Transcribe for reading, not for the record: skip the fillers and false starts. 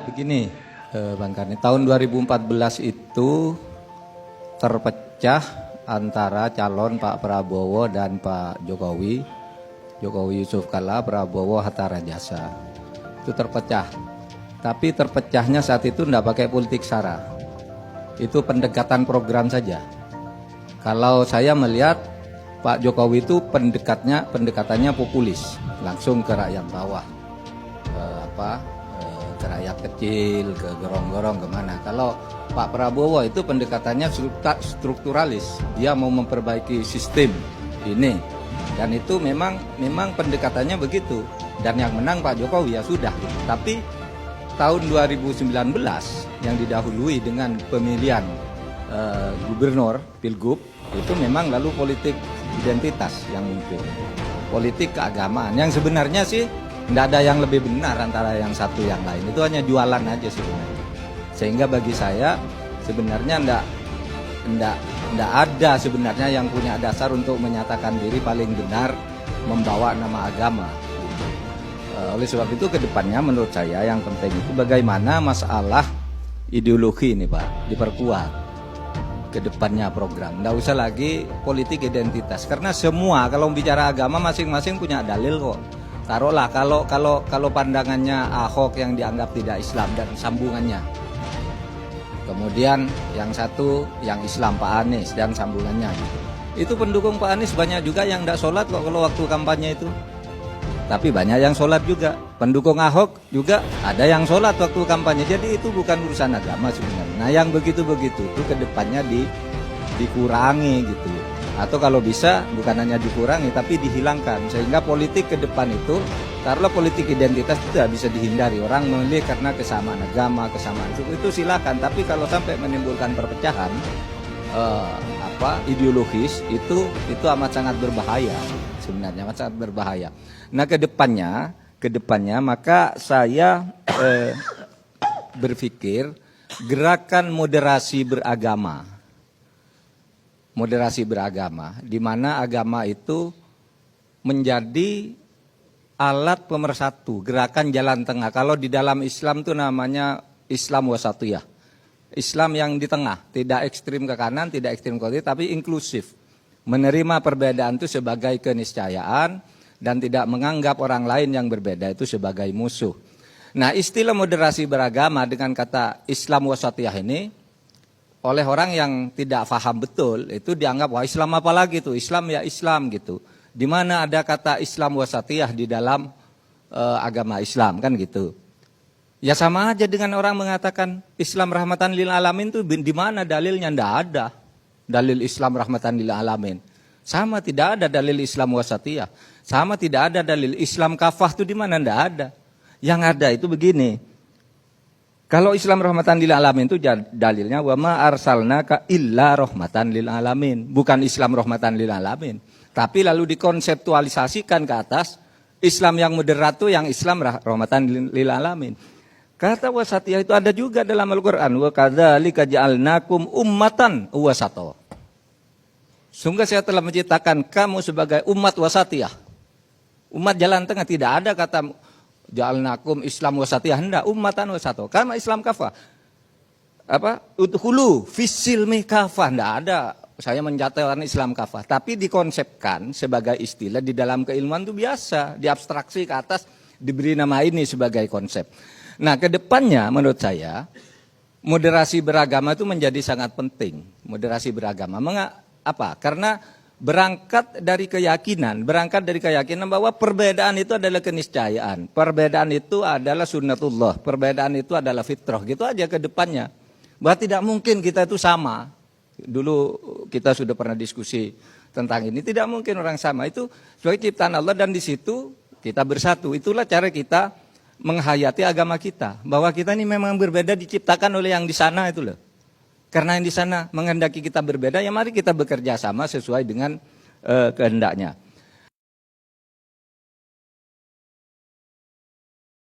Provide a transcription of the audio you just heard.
Begini, Bang Karni, tahun 2014 itu terpecah antara calon Pak Prabowo dan Pak Jokowi. Jokowi Yusuf Kala, Prabowo Hatta Rajasa. Itu terpecah. Tapi terpecahnya saat itu tidak pakai politik sara. Itu pendekatan program saja. Kalau saya melihat Pak Jokowi itu pendekatannya populis, langsung ke rakyat bawah. Ke rakyat kecil, ke gorong-gorong kemana. Kalau Pak Prabowo itu pendekatannya strukturalis, dia mau memperbaiki sistem ini, dan itu memang pendekatannya begitu. Dan yang menang Pak Jokowi, ya sudah. Tapi tahun 2019 yang didahului dengan pemilihan gubernur, pilgub, itu memang lalu politik identitas yang muncul, politik keagamaan yang sebenarnya sih tidak ada yang lebih benar antara yang satu yang lain, itu hanya jualan aja sebenarnya. Sehingga bagi saya sebenarnya tidak ada sebenarnya yang punya dasar untuk menyatakan diri paling benar membawa nama agama. Oleh sebab itu kedepannya menurut saya yang penting itu bagaimana masalah ideologi ini Pak diperkuat kedepannya program. Tidak usah lagi politik identitas, karena semua kalau bicara agama masing-masing punya dalil kok. Taruhlah kalau pandangannya Ahok yang dianggap tidak Islam dan sambungannya. Kemudian yang satu yang Islam Pak Anies dan sambungannya. Itu pendukung Pak Anies banyak juga yang tidak sholat kok kalau waktu kampanye itu. Tapi banyak yang sholat juga. Pendukung Ahok juga ada yang sholat waktu kampanye. Jadi itu bukan urusan agama sebenarnya. Nah yang begitu-begitu itu kedepannya dikurangi gitu. Atau kalau bisa bukan hanya dikurangi tapi dihilangkan, sehingga politik ke depan itu, taruhlah politik identitas itu tidak bisa dihindari. Orang memilih karena kesamaan agama, kesamaan suku, itu silakan. Tapi kalau sampai menimbulkan perpecahan ideologis itu amat sangat berbahaya sebenarnya, amat sangat berbahaya. Nah kedepannya maka saya berpikir gerakan moderasi beragama, di mana agama itu menjadi alat pemersatu, gerakan jalan tengah. Kalau di dalam Islam itu namanya Islam wasatiyah, Islam yang di tengah, tidak ekstrim ke kanan, tidak ekstrim ke kiri, tapi inklusif, menerima perbedaan itu sebagai keniscayaan dan tidak menganggap orang lain yang berbeda itu sebagai musuh. Nah istilah moderasi beragama dengan kata Islam wasatiyah ini, oleh orang yang tidak paham betul itu dianggap wah Islam apa lagi tuh, Islam ya Islam gitu. Di mana ada kata Islam wasatiyah di dalam agama Islam kan gitu. Ya sama aja dengan orang mengatakan Islam rahmatan lil alamin tuh di mana dalilnya? Nggak ada dalil Islam rahmatan lil alamin. Sama tidak ada dalil Islam wasatiyah. Sama tidak ada dalil Islam kafah tuh di mana? Nggak ada. Yang ada itu begini. Kalau Islam rahmatan lil alamin itu dalilnya wa ma arsalnaka illa rahmatan lil alamin, bukan Islam rahmatan lil alamin. Tapi lalu dikonseptualisasikan ke atas Islam yang moderat itu yang Islam rahmatan lil alamin. Kata wasatiyah itu ada juga dalam Al-Qur'an, wa kadzalika ja'alnakum ummatan wasata. Sungguh saya telah menciptakan kamu sebagai umat wasatiyah. Umat jalan tengah, tidak ada kata ja'alnakum Islam wasatiyah, hendak ummatan wasato. Karena Islam kafah. Udkhulu fisilmi kafah, hendak ada saya mencatatkan Islam kafah, tapi dikonsepkan sebagai istilah di dalam keilmuan itu biasa, diabstraksi ke atas, diberi nama ini sebagai konsep. Nah, kedepannya menurut saya moderasi beragama itu menjadi sangat penting. Moderasi beragama, karena berangkat dari keyakinan bahwa perbedaan itu adalah keniscayaan, perbedaan itu adalah sunnatullah, perbedaan itu adalah fitrah, gitu aja ke depannya. Bahwa tidak mungkin kita itu sama. Dulu kita sudah pernah diskusi tentang ini, tidak mungkin orang sama, itu sebagai ciptaan Allah dan di situ kita bersatu. Itulah cara kita menghayati agama kita, bahwa kita ini memang berbeda diciptakan oleh yang di sana itu loh. Karena yang di sana menghendaki kita berbeda, ya mari kita bekerja sama sesuai dengan kehendaknya.